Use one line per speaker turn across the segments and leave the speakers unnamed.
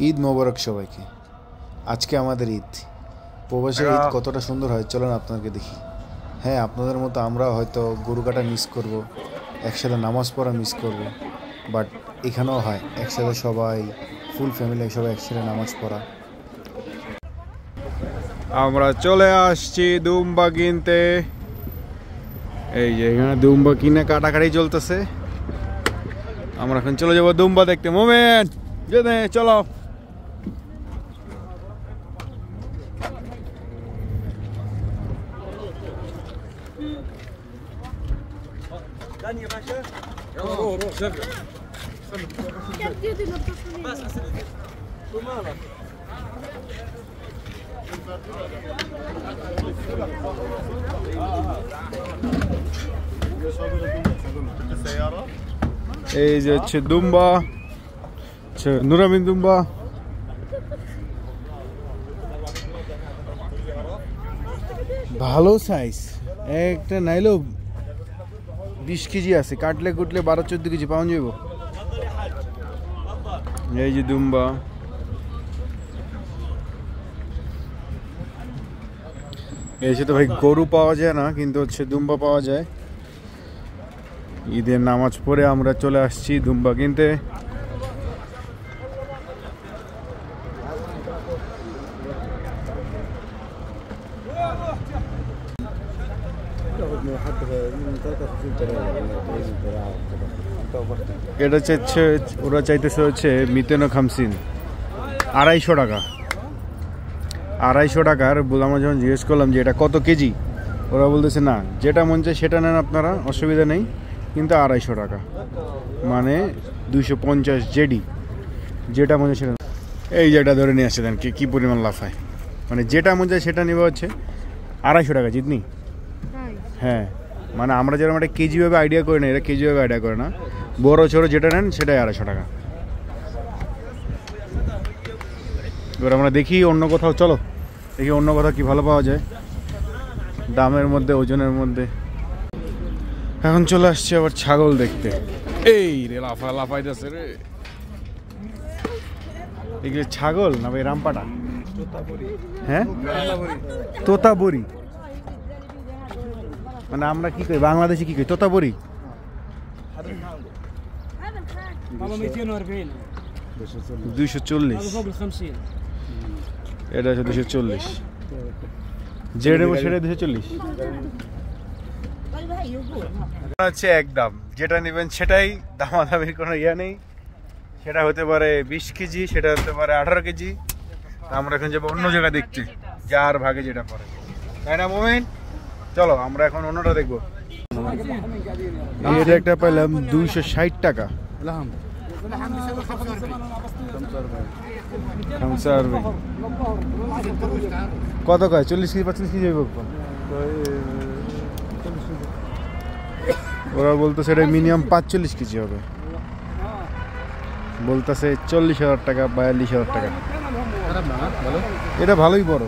ঈদ মোবারক সবাইকে। আজকে আমাদের ঈদ, প্রবাসের ঈদ কতটা সুন্দর হয় চলেন আপনাকে দেখি। হ্যাঁ, আপনাদের মতো আমরা হয়তো গরু কাটা মিস করব, একসাথে নামাজ পড়া মিস করব, বাট এখানেও হয় একসাথে সবাই ফুল ফ্যামিলি সবাই একসাথে নামাজ পড়া।
আমরা চলে আসছি দুম্বা কিনতে। এই যে এখানে দুম্বা কিনে কাটাকাটি চলতেছে। আমরা এখন চলে যাবো দুম্বা দেখতে। মোমেন্ট যেতে চলো। এই যে হচ্ছে দুম্বা, নুরামিন দুম্বা। ভালো সাইজ, একটা নাইলেও 20 কেজি আছে, কাটলে কুটলে 12-14 কেজি পাওয়া যাবো। এই যে দুম্বা, এসে তো ভাই গরু পাওয়া যায় না, কিন্তু হচ্ছে দুম্বা পাওয়া যায়। ঈদের নামাজ পড়ে আমরা চলে আসছি দুম্বা কিনতে। এটা চাইছে, ওরা চাইতেছে হচ্ছে মিতেনো খামসিন, 250 টাকা। 250 টাকার আমরা যখন জিজ্ঞেস করলাম যে এটা কত কেজি, ওরা বলতেছে না, যেটা মন চায় সেটা নেন আপনারা, অসুবিধা নেই, কিন্তু 250 টাকা মানে 250 জেডি, যেটা মন চায় সেটা। এই যেটা ধরে নিয়ে আসছে দেন কি পরিমাণ লাফায়, মানে যেটা মন চায় সেটা নেবে হচ্ছে 250 টাকা। জিতনি? হ্যাঁ, মানে আমরা যেরকম একটা কেজিভাবে আইডিয়া করি না, এরা কেজিভাবে আইডিয়া করে না। বড় ছোটো যেটা নেন সেটাই 250 টাকা। এবার আমরা দেখি অন্য কোথাও, চলো দেখি অন্য কোথাও কি ভালো পাওয়া যায় দামের মধ্যে, ওজনের মধ্যে। এখন চলে আসছে আবার ছাগল দেখতে। এই রে লাফাইতেছে রে, এগুলো ছাগল না ভাই? রামপাটা? হ্যাঁ, তোতাবড়ি মানে আমরা কি কই বাংলাদেশে, কি কই তোতাবড়ি? 240। এটা হচ্ছে 240, যেটা নেবো সেটা 240 হচ্ছে একদম। যেটা নেবেন সেটাই, দামাদামির কোনো ইয়া নেই। সেটা হতে পারে 20 কেজি, সেটা হতে পারে 18 কেজি। আমরা এখন যাবো অন্য জায়গায় দেখতে, যার ভাগে যেটা পড়ে, তাই না মোমেন্ট? চলো আমরা এখন অন্যটা দেখবো। এটা একটা পাইলাম 260 টাকা। কত কয়? 40 কেজি 45 কেজি হইব। ওরা বলতেছে এটা মিনিমাম 45 কেজি হবে, বলতেছে 40,000 টাকা, 42,000 টাকা। এটা ভালোই বড়।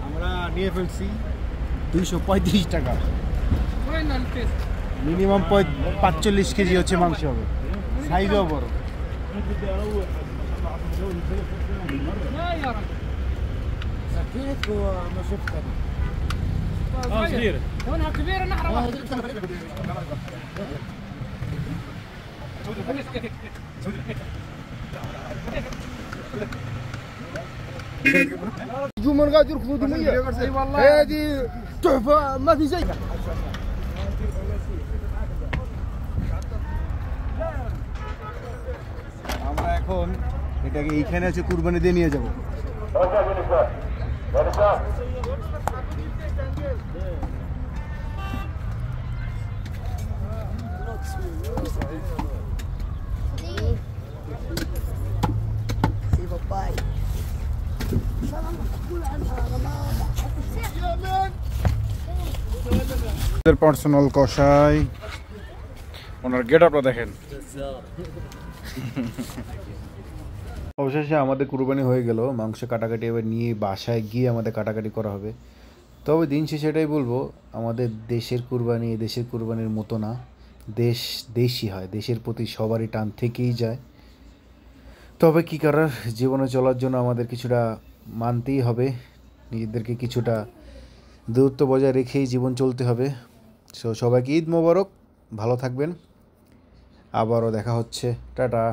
আমরা নিয়ে ফেলছি 235 টাকা। মিনিমাম 45 কেজি হচ্ছে মাংস হবে, সাইজও বড়।
جمر قادر خذوا دمية هذه تحفة ما في زي
আমরা এখন এটাকে এইখানে আছে কুরবানি দিয়ে নিয়ে যাবো।
পার্সোনাল কষাই, ওনার গেট আপটা দেখেন।
অবশেষে আমাদের কুরবানি হয়ে গেল, মাংস কাটাকাটি এবার নিয়ে বাসায় গিয়ে আমাদের কাটাকাটি করা হবে। তবে দিন শেষে এটাই বলবো, আমাদের দেশের কুরবানি দেশের কুরবানির মতো না, দেশ দেশই হয়, দেশের প্রতি সবারই টান থেকেই যায়। তবে কী করার, জীবনে চলার জন্য আমাদের কিছুটা মানতেই হবে, নিজেদেরকে কিছুটা দূরত্ব বজায় রেখেই জীবন চলতে হবে। সো সবাইকে ঈদ মোবারক, ভালো থাকবেন, আবারও দেখা হচ্ছে, টাটা।